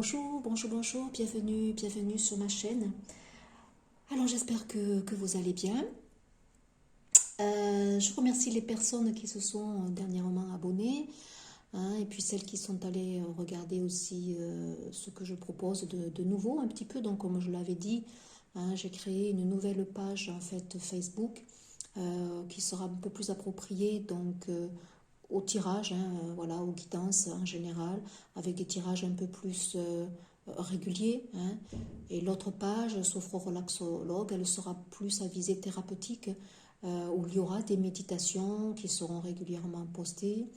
Bonjour, bonjour, bonjour, bienvenue, bienvenue sur ma chaîne. Alors j'espère que vous allez bien. Je remercie les personnes qui se sont dernièrement abonnées, hein, et puis celles qui sont allées regarder aussi ce que je propose de nouveau un petit peu. Donc comme je l'avais dit, hein, j'ai créé une nouvelle page en fait Facebook qui sera un peu plus appropriée donc au tirage, hein, voilà, aux guidances en général, avec des tirages un peu plus réguliers, hein. Et l'autre page, Sophro-Relaxologue, elle sera plus à visée thérapeutique, où il y aura des méditations qui seront régulièrement postées,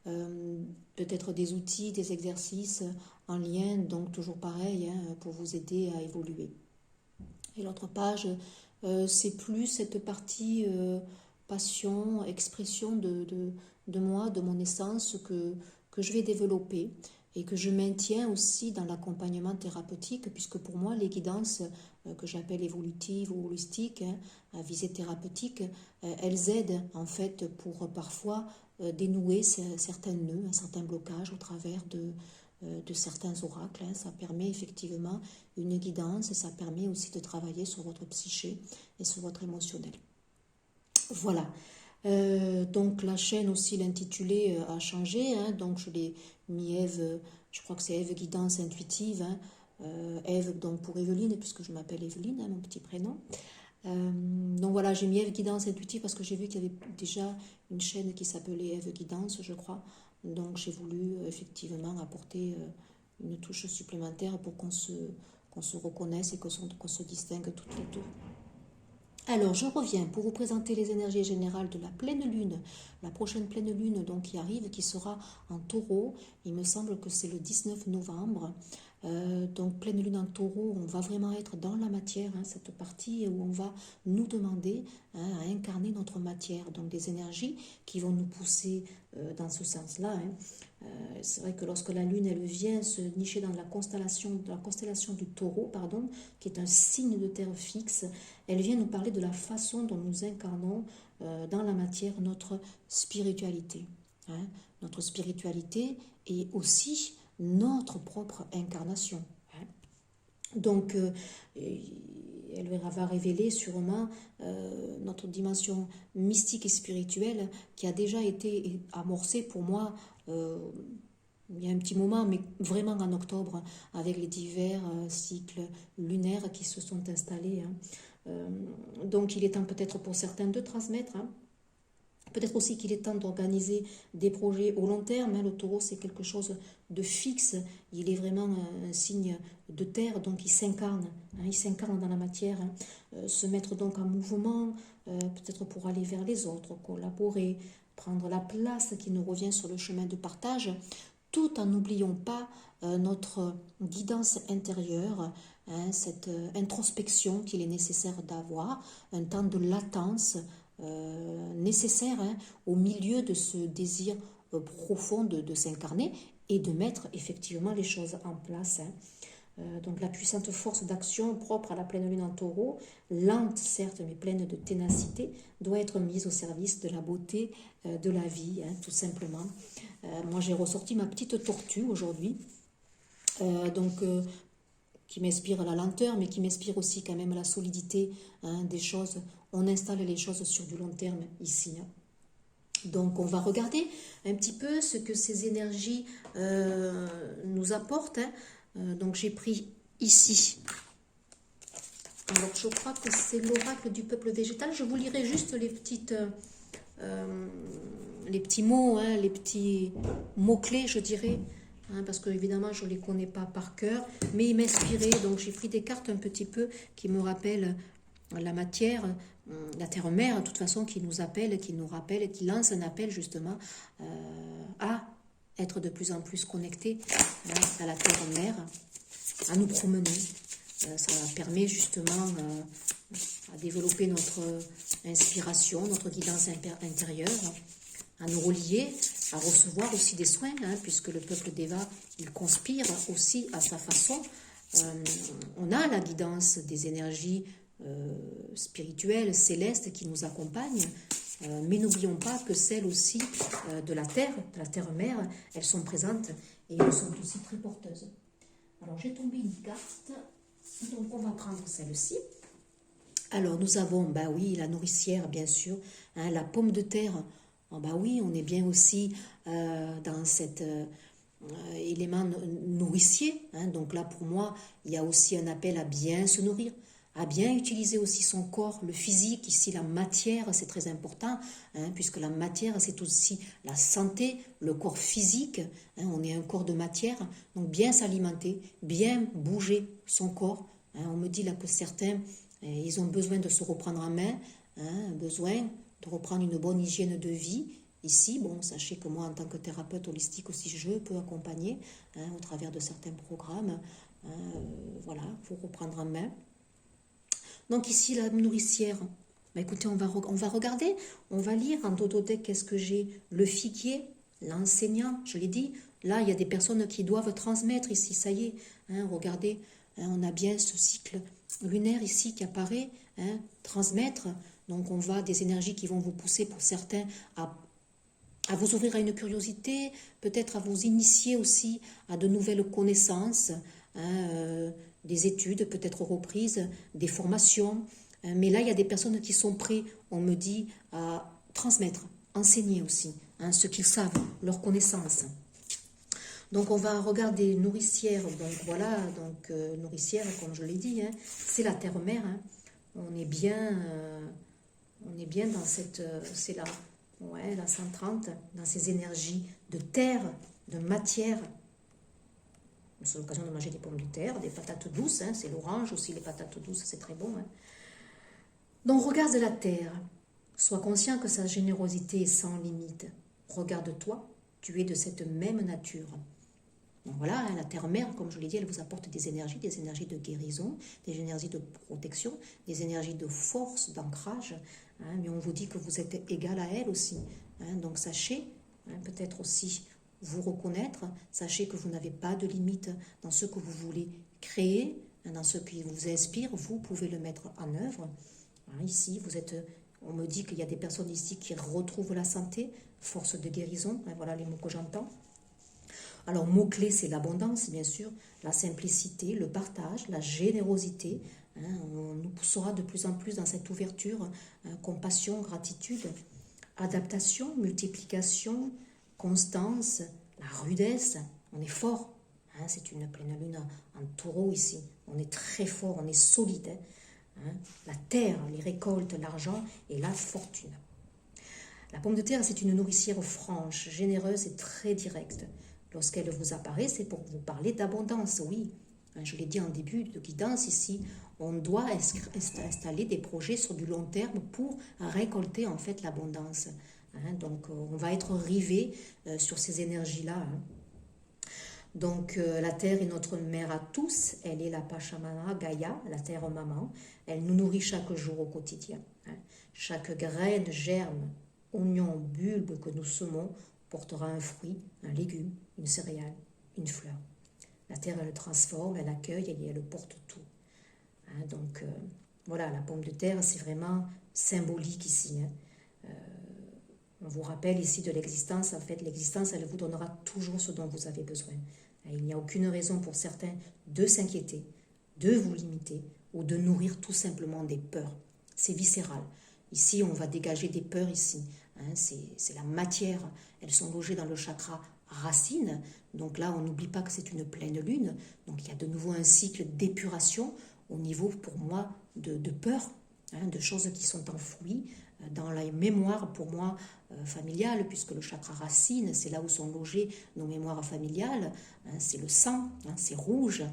peut-être des outils, des exercices en lien, donc toujours pareil, hein, pour vous aider à évoluer. Et l'autre page, c'est plus cette partie passion, expression de moi, de mon essence que je vais développer et que je maintiens aussi dans l'accompagnement thérapeutique, puisque pour moi, les guidances que j'appelle évolutives ou holistiques, hein, à visée thérapeutique, elles aident en fait pour parfois dénouer certains nœuds, un certain blocage au travers de certains oracles, hein. Ça permet effectivement une guidance et ça permet aussi de travailler sur votre psyché et sur votre émotionnel. Voilà. Donc la chaîne aussi, l'intitulé a changé, hein. Donc je l'ai mis Ève, je crois que c'est Ève Guidance Intuitive, hein. Ève donc pour Evelyne, puisque je m'appelle Evelyne, hein, mon petit prénom. Donc voilà, j'ai mis Ève Guidance Intuitive parce que j'ai vu qu'il y avait déjà une chaîne qui s'appelait Ève Guidance, je crois. Donc j'ai voulu effectivement apporter une touche supplémentaire pour qu'on se reconnaisse et qu'on se distingue toutes les deux. Alors, je reviens pour vous présenter les énergies générales de la pleine lune, la prochaine pleine lune donc, qui arrive, qui sera en taureau. Il me semble que c'est le 19 novembre. Donc, pleine lune en taureau, on va vraiment être dans la matière, hein, cette partie où on va nous demander, hein, à incarner notre matière. Donc, des énergies qui vont nous pousser dans ce sens-là, hein. C'est vrai que lorsque la lune elle vient se nicher dans la constellation du taureau, pardon, qui est un signe de terre fixe, elle vient nous parler de la façon dont nous incarnons dans la matière notre spiritualité, hein. Notre spiritualité et aussi notre propre incarnation, hein. Donc elle va révéler sûrement notre dimension mystique et spirituelle qui a déjà été amorcée pour moi il y a un petit moment, mais vraiment en octobre, avec les divers cycles lunaires qui se sont installés, hein. Donc il est temps peut-être pour certains de transmettre, hein. Peut-être aussi qu'il est temps d'organiser des projets au long terme, hein. Le taureau, c'est quelque chose de fixe. Il est vraiment un signe de terre, donc il s'incarne, hein. Il s'incarne dans la matière, hein. Se mettre donc en mouvement, peut-être pour aller vers les autres, collaborer, prendre la place qui nous revient sur le chemin de partage, tout en n'oubliant pas notre guidance intérieure, hein, cette introspection qu'il est nécessaire d'avoir, un temps de latence nécessaire, hein, au milieu de ce désir profond de s'incarner et de mettre effectivement les choses en place, hein. Donc la puissante force d'action propre à la pleine lune en taureau, lente certes mais pleine de ténacité, doit être mise au service de la beauté de la vie, hein, tout simplement. Moi j'ai ressorti ma petite tortue aujourd'hui, qui m'inspire la lenteur, mais qui m'inspire aussi quand même la solidité, hein, des choses. On installe les choses sur du long terme ici, hein. Donc on va regarder un petit peu ce que ces énergies nous apportent, hein. Donc j'ai pris ici, alors je crois que c'est l'oracle du peuple végétal. Je vous lirai juste les petits mots, hein, les petits mots-clés, je dirais, hein, parce que évidemment je ne les connais pas par cœur, mais ils m'inspiraient. Donc j'ai pris des cartes un petit peu qui me rappellent la matière, la terre-mère, de toute façon, qui nous appelle, qui nous rappelle, qui lance un appel justement à être de plus en plus connectés, hein, à la terre-mère, à nous promener. Ça permet justement à développer notre inspiration, notre guidance intérieure, à nous relier, à recevoir aussi des soins, hein, puisque le peuple d'Eva, il conspire aussi à sa façon. On a la guidance des énergies spirituelles, célestes qui nous accompagnent, mais n'oublions pas que celles aussi de la terre-mère, elles sont présentes et elles sont aussi très porteuses. Alors, j'ai tombé une carte, donc on va prendre celle-ci. Alors, nous avons, bah oui, la nourricière, bien sûr, hein, la pomme de terre. Ah bah oui, on est bien aussi dans cet élément nourricier. Hein. Donc là, pour moi, il y a aussi un appel à bien se nourrir, à bien utiliser aussi son corps, le physique. Ici, la matière, c'est très important, hein, puisque la matière, c'est aussi la santé, le corps physique. Hein, on est un corps de matière, donc bien s'alimenter, bien bouger son corps. Hein. On me dit là que certains, ils ont besoin de se reprendre en main, hein, besoin de reprendre une bonne hygiène de vie. Ici, bon, sachez que moi, en tant que thérapeute holistique aussi, je peux accompagner hein, au travers de certains programmes, hein, voilà, pour reprendre en main. Donc ici, la nourricière, bah, écoutez, on va regarder, on va lire en dodothèque qu'est-ce que j'ai. Le figuier, l'enseignant, je l'ai dit, là, il y a des personnes qui doivent transmettre ici, ça y est, hein, regardez, hein, on a bien ce cycle lunaire ici qui apparaît, hein, transmettre, donc on va des énergies qui vont vous pousser pour certains à vous ouvrir à une curiosité, peut-être à vous initier aussi à de nouvelles connaissances, hein, des études peut-être reprises, des formations. Mais là, il y a des personnes qui sont prêtes, on me dit, à transmettre, enseigner aussi, hein, ce qu'ils savent, leurs connaissances. Donc on va regarder nourricière, donc voilà, donc nourricière, comme je l'ai dit, hein, c'est la terre-mère. Hein. On est bien dans cette, c'est là. Ouais, la 130, dans ces énergies de terre, de matière. C'est l'occasion de manger des pommes de terre, des patates douces, hein, c'est l'orange aussi, les patates douces, c'est très bon. Hein. Donc regarde la terre, sois conscient que sa générosité est sans limite. Regarde-toi, tu es de cette même nature. Donc voilà, hein, la terre-mère, comme je l'ai dit, elle vous apporte des énergies de guérison, des énergies de protection, des énergies de force, d'ancrage. Hein, mais on vous dit que vous êtes égal à elle aussi. Hein, donc sachez, hein, peut-être aussi vous reconnaître, sachez que vous n'avez pas de limite dans ce que vous voulez créer, hein, dans ce qui vous inspire, vous pouvez le mettre en œuvre. Hein, ici, vous êtes, on me dit qu'il y a des personnes ici qui retrouvent la santé, force de guérison, hein, voilà les mots que j'entends. Alors, mot-clé, c'est l'abondance, bien sûr, la simplicité, le partage, la générosité. Hein, on nous poussera de plus en plus dans cette ouverture, hein, compassion, gratitude, adaptation, multiplication, constance, la rudesse. On est fort. Hein, c'est une pleine lune en taureau ici. On est très fort, on est solide. Hein, la terre, les récoltes, l'argent et la fortune. La pomme de terre, c'est une nourricière franche, généreuse et très directe. Lorsqu'elle vous apparaît, c'est pour vous parler d'abondance, oui. Je l'ai dit en début de guidance ici, on doit installer des projets sur du long terme pour récolter en fait l'abondance. Donc on va être rivé sur ces énergies-là. Donc la terre est notre mère à tous, elle est la Pachamama, Gaïa, la terre maman. Elle nous nourrit chaque jour au quotidien. Chaque graine, germe, oignon, bulbe que nous semons portera un fruit, un légume, une céréale, une fleur. La terre, elle le transforme, elle accueille et elle porte tout. Donc, voilà, la pomme de terre, c'est vraiment symbolique ici. On vous rappelle ici de l'existence. En fait, l'existence, elle vous donnera toujours ce dont vous avez besoin. Il n'y a aucune raison pour certains de s'inquiéter, de vous limiter ou de nourrir tout simplement des peurs. C'est viscéral. Ici, on va dégager des peurs ici. C'est la matière. Elles sont logées dans le chakra racine. Donc là, on n'oublie pas que c'est une pleine lune. Donc il y a de nouveau un cycle d'épuration au niveau, pour moi, de peur, de choses qui sont enfouies dans la mémoire, pour moi, familiale, puisque le chakra racine, c'est là où sont logées nos mémoires familiales. C'est le sang, c'est rouge,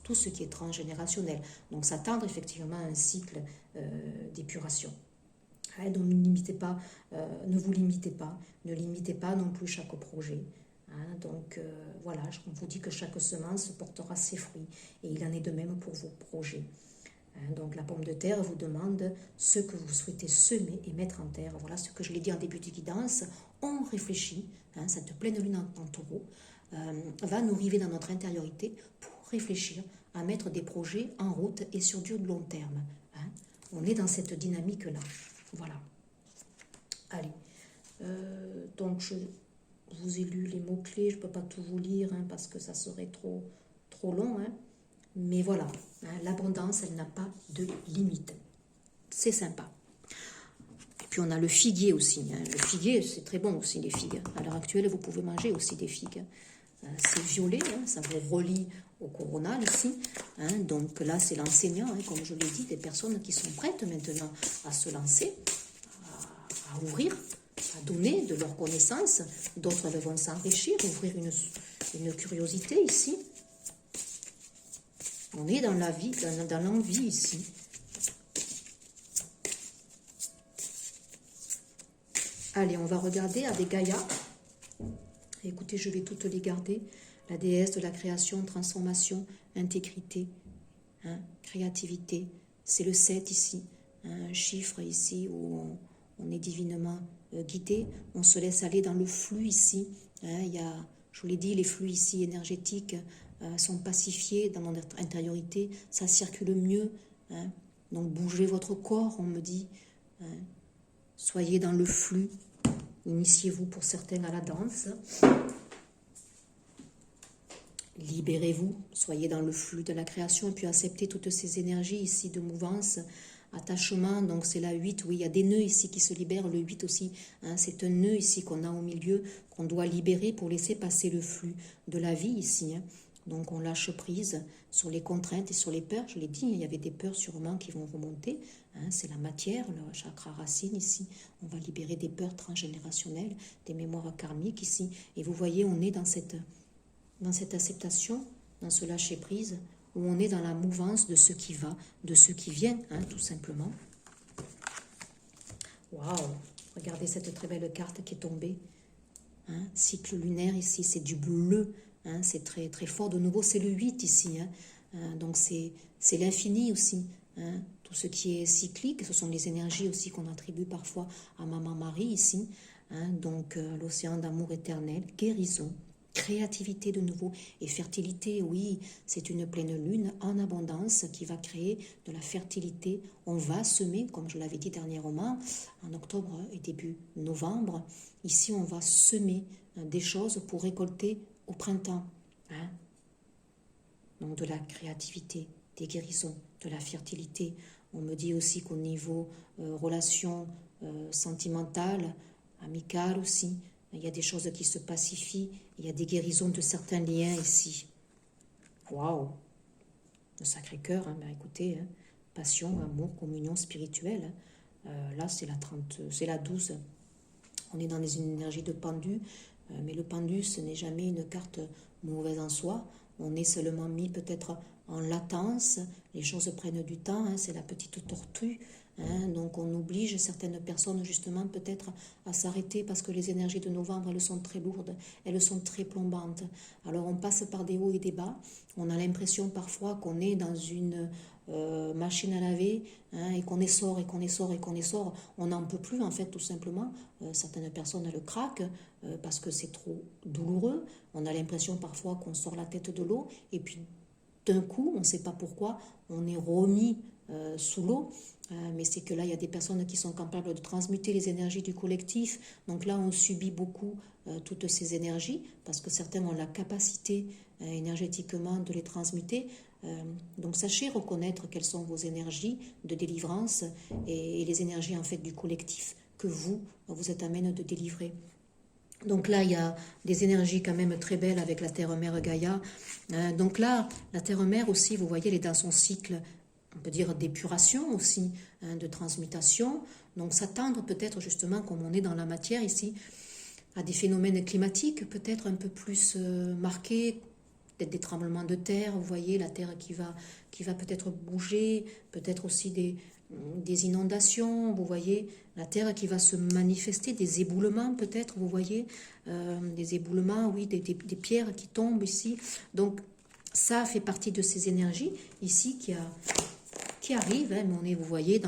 tout ce qui est transgénérationnel. Donc ça tendre effectivement à un cycle d'épuration. Donc ne limitez pas, ne vous limitez pas, ne limitez pas non plus chaque projet. Donc voilà, on vous dit que chaque semence portera ses fruits et il en est de même pour vos projets. Donc la pomme de terre vous demande ce que vous souhaitez semer et mettre en terre. Voilà ce que je l'ai dit en début de guidance. On réfléchit, cette pleine lune en taureau va nous river dans notre intériorité pour réfléchir à mettre des projets en route et sur du long terme. On est dans cette dynamique-là. Voilà. Allez. Donc je vous ai lu les mots-clés. Je ne peux pas tout vous lire parce que ça serait trop trop long, hein. Mais voilà, hein, l'abondance, elle n'a pas de limite. C'est sympa. Et puis on a le figuier aussi. Hein. Le figuier, c'est très bon aussi, les figues. À l'heure actuelle, vous pouvez manger aussi des figues. C'est violet, hein, ça vous relie au coronal ici. Hein. Donc là, c'est l'enseignant, hein, comme je l'ai dit, des personnes qui sont prêtes maintenant à se lancer, à ouvrir, à donner de leurs connaissances. D'autres, elles vont s'enrichir, ouvrir une curiosité ici. On est dans la vie, dans l'envie ici. Allez, on va regarder avec Gaïa. Écoutez, je vais toutes les garder. La déesse de la création, transformation, intégrité, hein, créativité. C'est le 7 ici, un chiffre ici où on est divinement guidé. On se laisse aller dans le flux ici. Hein, il y a, je vous l'ai dit, les flux ici énergétiques sont pacifiés dans notre intériorité. Ça circule mieux. Hein. Donc bougez votre corps, on me dit. Hein. Soyez dans le flux. Initiez-vous pour certains à la danse. Libérez-vous, soyez dans le flux de la création et puis acceptez toutes ces énergies ici de mouvance, attachement. Donc c'est la 8, oui, il y a des nœuds ici qui se libèrent, le 8 aussi. Hein, c'est un nœud ici qu'on a au milieu, qu'on doit libérer pour laisser passer le flux de la vie ici. Hein. Donc on lâche prise sur les contraintes et sur les peurs. Je l'ai dit, il y avait des peurs sûrement qui vont remonter. Hein, c'est la matière, le chakra racine ici. On va libérer des peurs transgénérationnelles, des mémoires karmiques ici. Et vous voyez, on est dans cette acceptation, dans ce lâcher-prise, où on est dans la mouvance de ce qui va, de ce qui vient, hein, tout simplement. Waouh! Regardez cette très belle carte qui est tombée. Hein, cycle lunaire ici, c'est du bleu. Hein, c'est très, très fort. De nouveau, c'est le 8 ici. Hein, donc, c'est l'infini aussi. Hein, tout ce qui est cyclique, ce sont les énergies aussi qu'on attribue parfois à Maman Marie ici. Hein, donc, l'océan d'amour éternel, guérison, créativité de nouveau et fertilité, oui, c'est une pleine lune en abondance qui va créer de la fertilité. On va semer, comme je l'avais dit dernièrement, en octobre et début novembre. Ici, on va semer des choses pour récolter au printemps. Hein? Donc de la créativité, des guérisons, de la fertilité. On me dit aussi qu'au niveau relations sentimentales, amicales aussi, il y a des choses qui se pacifient, il y a des guérisons de certains liens ici. Waouh! Le Sacré-Cœur, hein, ben écoutez, hein, passion, amour, communion spirituelle. Hein. Là, c'est la 12. On est dans une énergie de pendu, mais le pendu, ce n'est jamais une carte mauvaise en soi. On est seulement mis peut-être en latence. Les choses prennent du temps, hein, c'est la petite tortue. Hein, donc on oblige certaines personnes justement peut-être à s'arrêter parce que les énergies de novembre, elles sont très lourdes, elles sont très plombantes. Alors on passe par des hauts et des bas. On a l'impression parfois qu'on est dans une machine à laver, hein, et qu'on essore et qu'on essore et qu'on essore. On n'en peut plus en fait tout simplement. Certaines personnes elles craquent parce que c'est trop douloureux. On a l'impression parfois qu'on sort la tête de l'eau et puis d'un coup, on ne sait pas pourquoi, on est remis sous l'eau. Mais c'est que là, il y a des personnes qui sont capables de transmuter les énergies du collectif. Donc là, on subit beaucoup toutes ces énergies parce que certains ont la capacité énergétiquement de les transmuter. Donc sachez reconnaître quelles sont vos énergies de délivrance et les énergies en fait du collectif que vous êtes amène de délivrer. Donc là, il y a des énergies quand même très belles avec la Terre-Mère Gaïa. Donc là, la Terre-Mère aussi, vous voyez, elle est dans son cycle, on peut dire d'épuration aussi, hein, de transmutation. Donc s'attendre peut-être justement, comme on est dans la matière ici, à des phénomènes climatiques peut-être un peu plus marqués, peut-être des tremblements de terre, vous voyez, la terre qui va peut-être bouger, peut-être aussi des inondations, vous voyez, la terre qui va se manifester, des éboulements peut-être, vous voyez, des éboulements, oui, des pierres qui tombent ici. Donc ça fait partie de ces énergies ici qui arrivent, hein, mais on est, vous voyez,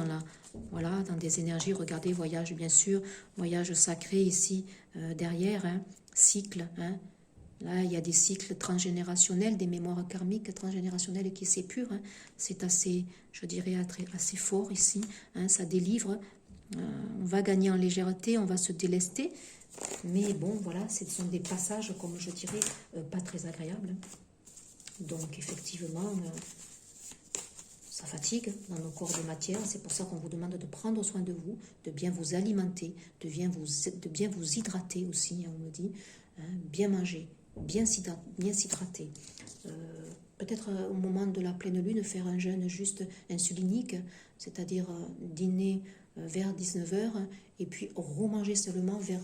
voilà, dans des énergies, regardez, voyage bien sûr, voyage sacré ici, derrière, hein, cycle, hein. Là, il y a des cycles transgénérationnels, des mémoires karmiques transgénérationnelles qui s'épurent. Hein. C'est assez, je dirais, assez fort ici. Hein, ça délivre. On va gagner en légèreté, on va se délester. Mais bon, voilà, ce sont des passages, comme je dirais, pas très agréables. Donc effectivement, ça fatigue dans nos corps de matière. C'est pour ça qu'on vous demande de prendre soin de vous, de bien vous alimenter, de bien vous hydrater aussi, hein, on me dit. Hein, bien manger, bien s'hydrater. Peut-être au moment de la pleine lune, faire un jeûne juste insulinique, c'est-à-dire dîner vers 19 heures et puis remanger seulement vers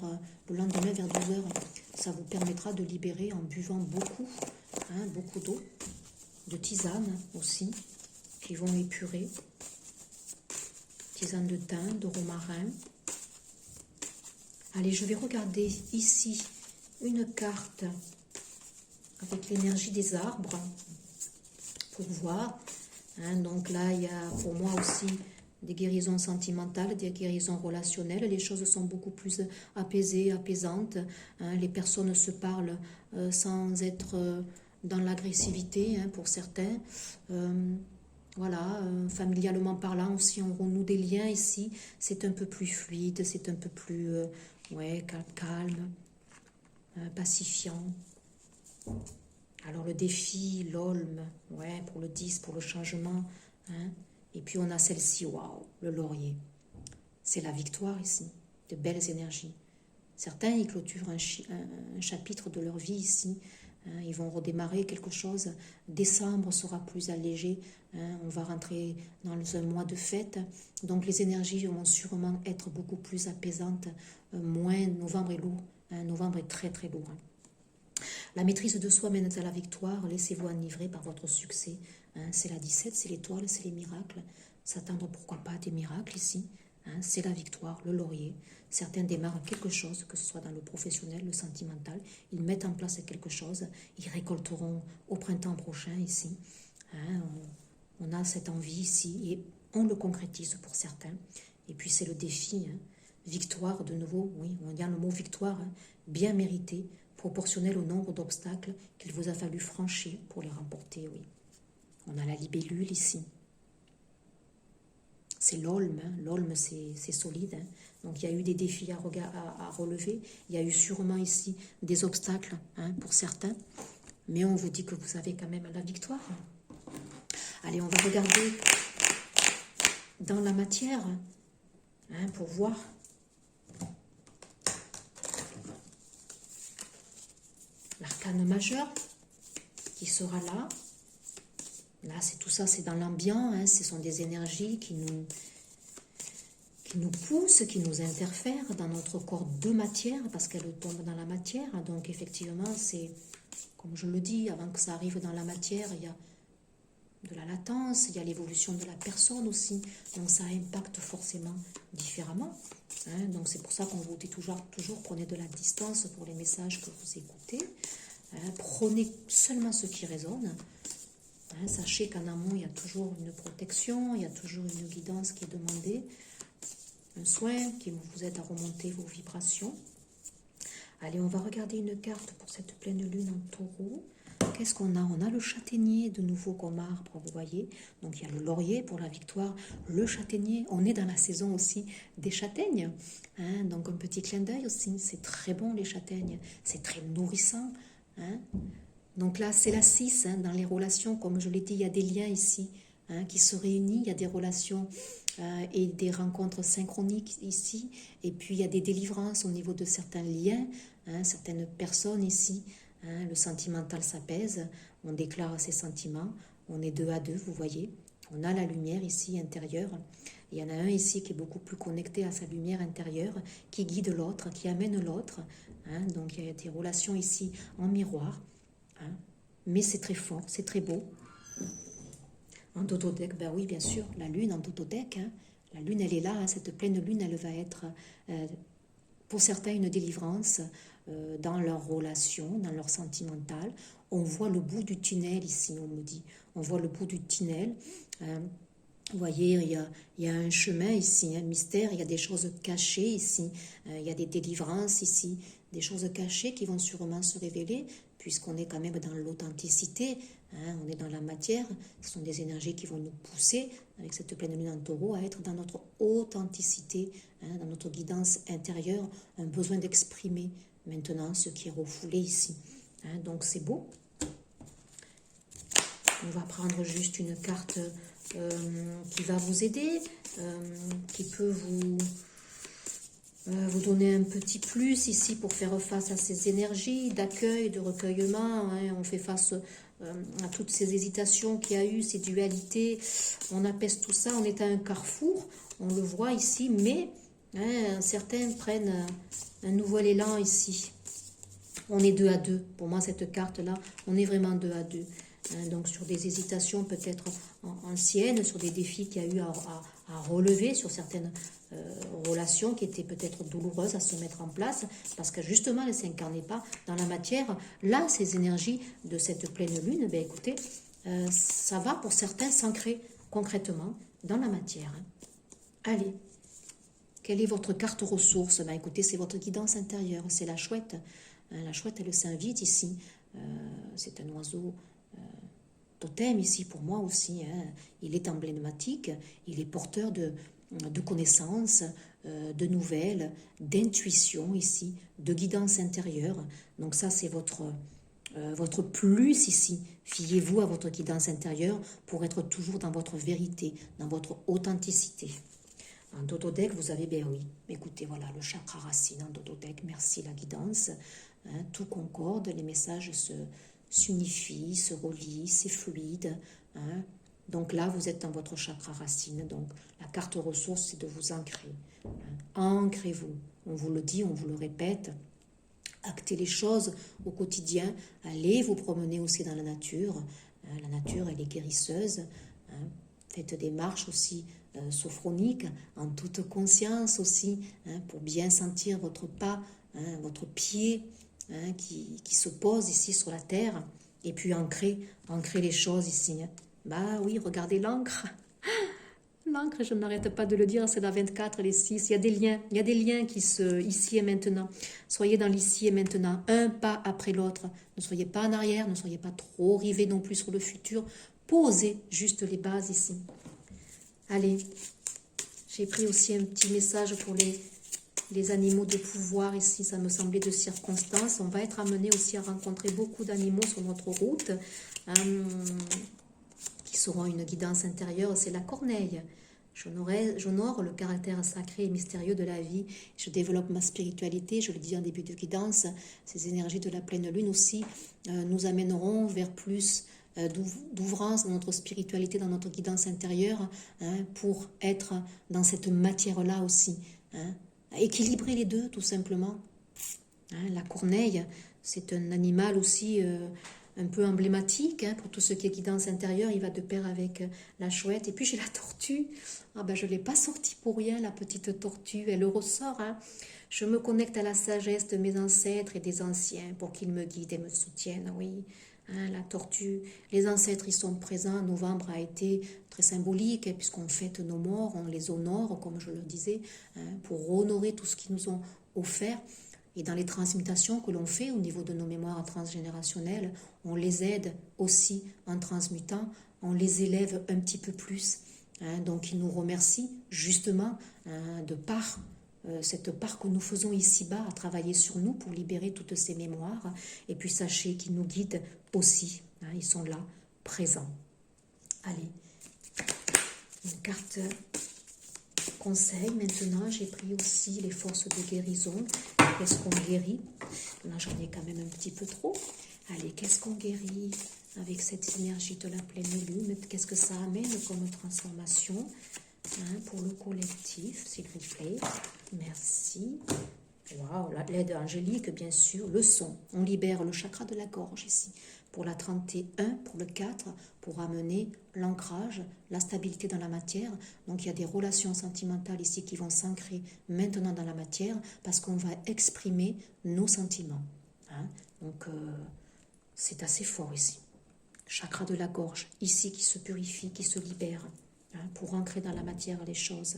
le lendemain vers 12 heures. Ça vous permettra de libérer en buvant beaucoup, hein, beaucoup d'eau, de tisane aussi, qui vont épurer. Tisane de thym, de romarin. Allez, je vais regarder ici une carte avec l'énergie des arbres pour voir. Hein, donc là, il y a pour moi aussi des guérisons sentimentales, des guérisons relationnelles. Les choses sont beaucoup plus apaisées, apaisantes. Hein, les personnes se parlent sans être dans l'agressivité, hein, pour certains. Voilà, familialement parlant aussi, on renoue des liens ici. C'est un peu plus fluide, c'est un peu plus ouais, calme, pacifiant. Alors le défi, l'olme, ouais, pour le 10, pour le changement. Hein. Et puis on a celle-ci, waouh, le laurier. C'est la victoire ici, de belles énergies. Certains, ils clôturent un chapitre de leur vie ici. Hein, ils vont redémarrer quelque chose. Décembre sera plus allégé. Hein, on va rentrer dans un mois de fête. Donc les énergies vont sûrement être beaucoup plus apaisantes. Moins, novembre est lourd. Hein, novembre est très très lourd. Hein. La maîtrise de soi mène à la victoire. Laissez-vous enivrer par votre succès. Hein, c'est la 17, c'est l'étoile, c'est les miracles. S'attendre pourquoi pas à des miracles ici. Hein, c'est la victoire, le laurier. Certains démarrent quelque chose, que ce soit dans le professionnel, le sentimental. Ils mettent en place quelque chose. Ils récolteront au printemps prochain ici. Hein, on a cette envie ici et on le concrétise pour certains. Et puis c'est le défi. Hein. Victoire, de nouveau, oui, on dit le mot victoire, hein, bien mérité, proportionnel au nombre d'obstacles qu'il vous a fallu franchir pour les remporter, oui. On a la libellule ici. C'est l'olme, hein. L'olme c'est solide. Hein. Donc il y a eu des défis à relever. Il y a eu sûrement ici des obstacles, hein, pour certains. Mais on vous dit que vous avez quand même la victoire. Allez, on va regarder dans la matière, hein, pour voir. L'arcane majeur qui sera là. Là, c'est tout ça, c'est dans l'ambiant. Hein, ce sont des énergies qui nous poussent, qui nous interfèrent dans notre corps de matière, parce qu'elles tombent dans la matière. Donc, effectivement, c'est, comme je le dis, avant que ça arrive dans la matière, il y a de la latence, il y a l'évolution de la personne aussi. Donc, ça impacte forcément différemment. Hein, donc, c'est pour ça qu'on vous dit toujours, prenez de la distance pour les messages que vous écoutez. Hein, prenez seulement ce qui résonne. Hein, sachez qu'en amont, il y a toujours une protection, il y a toujours une guidance qui est demandée, un soin qui vous aide à remonter vos vibrations. Allez, on va regarder une carte pour cette pleine lune en taureau. Qu'est-ce qu'on a? On a le châtaignier de nouveau comme arbre, vous voyez. Donc il y a le laurier pour la victoire, le châtaignier. On est dans la saison aussi des châtaignes. Hein, donc un petit clin d'œil aussi. C'est très bon les châtaignes, c'est très nourrissant. Hein. Donc là, c'est la 6, hein, dans les relations, comme je l'ai dit, il y a des liens ici, hein, qui se réunissent, il y a des relations et des rencontres synchroniques ici, et puis il y a des délivrances au niveau de certains liens, hein, certaines personnes ici, hein, le sentimental s'apaise, on déclare ses sentiments, on est 2 à 2, vous voyez, on a la lumière ici intérieure, il y en a un ici qui est beaucoup plus connecté à sa lumière intérieure, qui guide l'autre, qui amène l'autre, hein, donc il y a des relations ici en miroir. Hein. Mais c'est très fort, c'est très beau. En totodec, ben oui, bien sûr, la lune en totodec, hein. La lune, elle est là, hein, cette pleine lune, elle va être, pour certains, une délivrance dans leur relation, dans leur sentimental. On voit le bout du tunnel ici, on me dit. On voit le bout du tunnel. Vous voyez, il y a un chemin ici, un mystère, il y a des choses cachées ici, il y a des délivrances ici, des choses cachées qui vont sûrement se révéler, puisqu'on est quand même dans l'authenticité, hein, on est dans la matière, ce sont des énergies qui vont nous pousser, avec cette pleine lune en taureau, à être dans notre authenticité, hein, dans notre guidance intérieure, un besoin d'exprimer maintenant ce qui est refoulé ici. Hein, donc c'est beau. On va prendre juste une carte qui va vous aider, qui peut vous donner un petit plus ici pour faire face à ces énergies d'accueil, de recueillement. Hein. On fait face à toutes ces hésitations qu'il y a eu, ces dualités. On apaise tout ça, on est à un carrefour, on le voit ici, mais hein, certains prennent un nouvel élan ici. On est 2 à 2. Pour moi, cette carte-là, on est vraiment 2 à 2. Hein, donc, sur des hésitations peut-être anciennes, sur des défis qu'il y a eu à relever, sur certaines relations qui étaient peut-être douloureuses à se mettre en place, parce que justement, elles ne s'incarnaient pas dans la matière. Là, ces énergies de cette pleine lune, ben, écoutez, ça va pour certains s'ancrer concrètement dans la matière. Hein. Allez, quelle est votre carte ressource? Ben, écoutez, c'est votre guidance intérieure, c'est la chouette. La chouette, elle s'invite ici. C'est un oiseau totem ici pour moi aussi. Hein. Il est emblématique, il est porteur de connaissances, de nouvelles, d'intuition ici, de guidance intérieure. Donc ça, c'est votre plus ici. Fiez-vous à votre guidance intérieure pour être toujours dans votre vérité, dans votre authenticité. En Dododek, vous avez, ben oui, écoutez, voilà, le chakra racine en Dododek, merci la guidance. Hein, tout concorde, les messages s'unifient, se relient, c'est fluide. Hein. Donc là, vous êtes dans votre chakra racine. Donc la carte ressource, c'est de vous ancrer. Hein. Ancrez-vous. On vous le dit, on vous le répète. Actez les choses au quotidien. Allez vous promener aussi dans la nature. Hein. La nature, elle est guérisseuse. Hein. Faites des marches aussi sophroniques, en toute conscience aussi, hein, pour bien sentir votre pas, hein, votre pied, hein, qui se pose ici sur la terre, et puis ancrer les choses ici. Hein. Bah oui, regardez l'encre. L'encre, je n'arrête pas de le dire, c'est la 24, les 6. Il y a des liens qui se ici et maintenant. Soyez dans l'ici et maintenant, un pas après l'autre. Ne soyez pas en arrière, ne soyez pas trop rivés non plus sur le futur. Posez juste les bases ici. Allez, j'ai pris aussi un petit message pour les animaux de pouvoir ici, ça me semblait de circonstance. On va être amené aussi à rencontrer beaucoup d'animaux sur notre route qui seront une guidance intérieure, c'est la corneille. J'honore le caractère sacré et mystérieux de la vie. Je développe ma spiritualité, je le dis en début de guidance. Ces énergies de la pleine lune aussi nous amèneront vers plus d'ouvrance dans notre spiritualité, dans notre guidance intérieure, hein, pour être dans cette matière-là aussi. Hein, équilibrer les deux, tout simplement. Hein, la corneille, c'est un animal aussi un peu emblématique, hein, pour tout ce qui est guidance intérieure. Il va de pair avec la chouette. Et puis j'ai la tortue. Ah ben, je ne l'ai pas sortie pour rien, la petite tortue. Elle ressort. Hein. Je me connecte à la sagesse de mes ancêtres et des anciens pour qu'ils me guident et me soutiennent. Oui. Hein, la tortue, les ancêtres, ils sont présents. Novembre a été très symbolique, hein, puisqu'on fête nos morts, on les honore, comme je le disais, hein, pour honorer tout ce qu'ils nous ont offert. Et dans les transmutations que l'on fait au niveau de nos mémoires transgénérationnelles, on les aide aussi en transmutant, on les élève un petit peu plus. Hein, donc ils nous remercient justement de par cette part que nous faisons ici-bas à travailler sur nous pour libérer toutes ces mémoires. Et puis sachez qu'ils nous guident aussi. Hein, ils sont là, présents. Allez, une carte conseil. Maintenant, j'ai pris aussi les forces de guérison. Qu'est-ce qu'on guérit? Là, j'en ai quand même un petit peu trop. Allez, qu'est-ce qu'on guérit avec cette énergie de la pleine lune? Qu'est-ce que ça amène comme transformation, hein, pour le collectif, s'il vous plaît? Merci. Waouh, l'aide angélique, bien sûr. Le son. On libère le chakra de la gorge ici. Pour la 31, pour le 4, pour amener l'ancrage, la stabilité dans la matière. Donc il y a des relations sentimentales ici qui vont s'ancrer maintenant dans la matière parce qu'on va exprimer nos sentiments. Hein. Donc c'est assez fort ici. Chakra de la gorge, ici qui se purifie, qui se libère, hein, pour ancrer dans la matière les choses.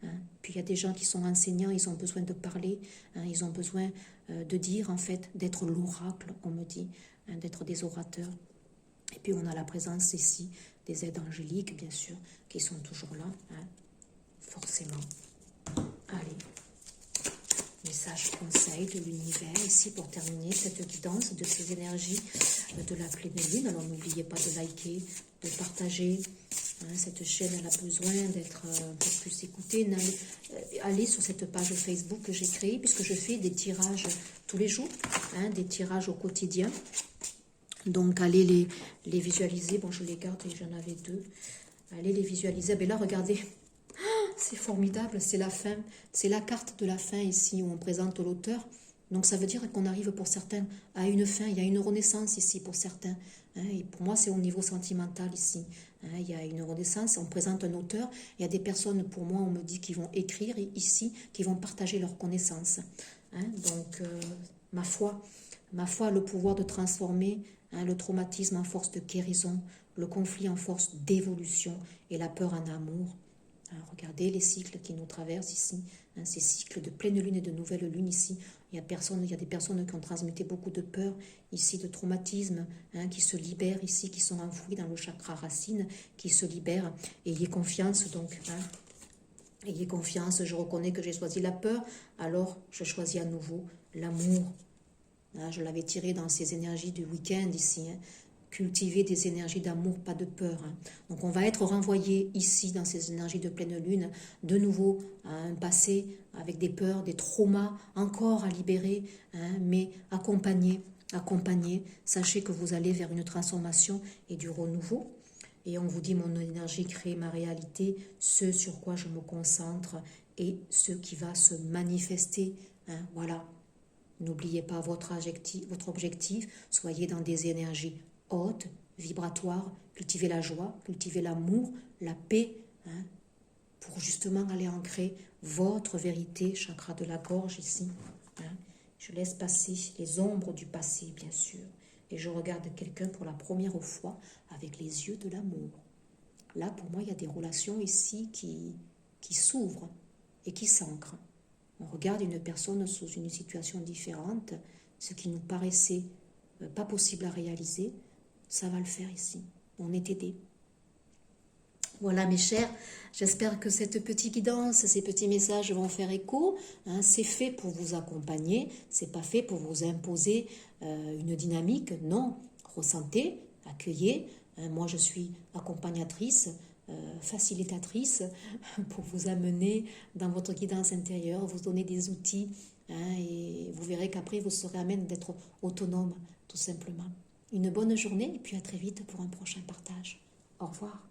Hein. Puis il y a des gens qui sont enseignants, ils ont besoin de parler, hein, ils ont besoin de dire en fait, d'être l'oracle, on me dit, hein, d'être des orateurs. Et puis on a la présence ici des aides angéliques, bien sûr, qui sont toujours là, hein, forcément. Allez, message conseil de l'univers ici pour terminer cette guidance de ces énergies de la pleine lune. Alors n'oubliez pas de liker, de partager. Cette chaîne elle a besoin d'être un peu plus écoutée. Allez sur cette page Facebook que j'ai créée puisque je fais des tirages tous les jours, des tirages au quotidien. Donc allez les visualiser. Bon, je les garde et j'en avais 2. Allez les visualiser. Mais là, regardez. C'est formidable, c'est la fin. C'est la carte de la fin ici où on présente l'auteur. Donc ça veut dire qu'on arrive pour certains à une fin. Il y a une renaissance ici pour certains. Et pour moi, c'est au niveau sentimental ici. Il y a une renaissance, on présente un auteur. Il y a des personnes, pour moi, on me dit qu'ils vont écrire ici, qui vont partager leurs connaissances. Donc, ma foi a le pouvoir de transformer le traumatisme en force de guérison, le conflit en force d'évolution et la peur en amour. Regardez les cycles qui nous traversent ici, ces cycles de pleine lune et de nouvelle lune ici. Il y a des personnes qui ont transmuté beaucoup de peur ici, de traumatisme, qui se libèrent ici, qui sont enfouis dans le chakra racine, qui se libèrent. Ayez confiance donc. Ayez confiance, je reconnais que j'ai choisi la peur, alors je choisis à nouveau l'amour. Je l'avais tiré dans ces énergies du week-end ici. Cultiver des énergies d'amour, pas de peur. Donc on va être renvoyé ici dans ces énergies de pleine lune, de nouveau à un passé avec des peurs, des traumas encore à libérer, mais accompagné. Sachez que vous allez vers une transformation et du renouveau. Et on vous dit mon énergie crée ma réalité, ce sur quoi je me concentre et ce qui va se manifester. Voilà. N'oubliez pas votre objectif, soyez dans des énergies haute, vibratoire, cultiver la joie, cultiver l'amour, la paix, pour justement aller ancrer votre vérité, chakra de la gorge ici. Je laisse passer les ombres du passé, bien sûr, et je regarde quelqu'un pour la première fois avec les yeux de l'amour. Là, pour moi, il y a des relations ici qui s'ouvrent et qui s'ancrent. On regarde une personne sous une situation différente, ce qui nous paraissait pas possible à réaliser, ça va le faire ici. On est aidé. Voilà mes chers, j'espère que cette petite guidance, ces petits messages vont faire écho. C'est fait pour vous accompagner, c'est pas fait pour vous imposer une dynamique. Non, ressentez, accueillez. Moi je suis accompagnatrice, facilitatrice pour vous amener dans votre guidance intérieure, vous donner des outils et vous verrez qu'après vous serez à même d'être autonome tout simplement. Une bonne journée et puis à très vite pour un prochain partage. Au revoir.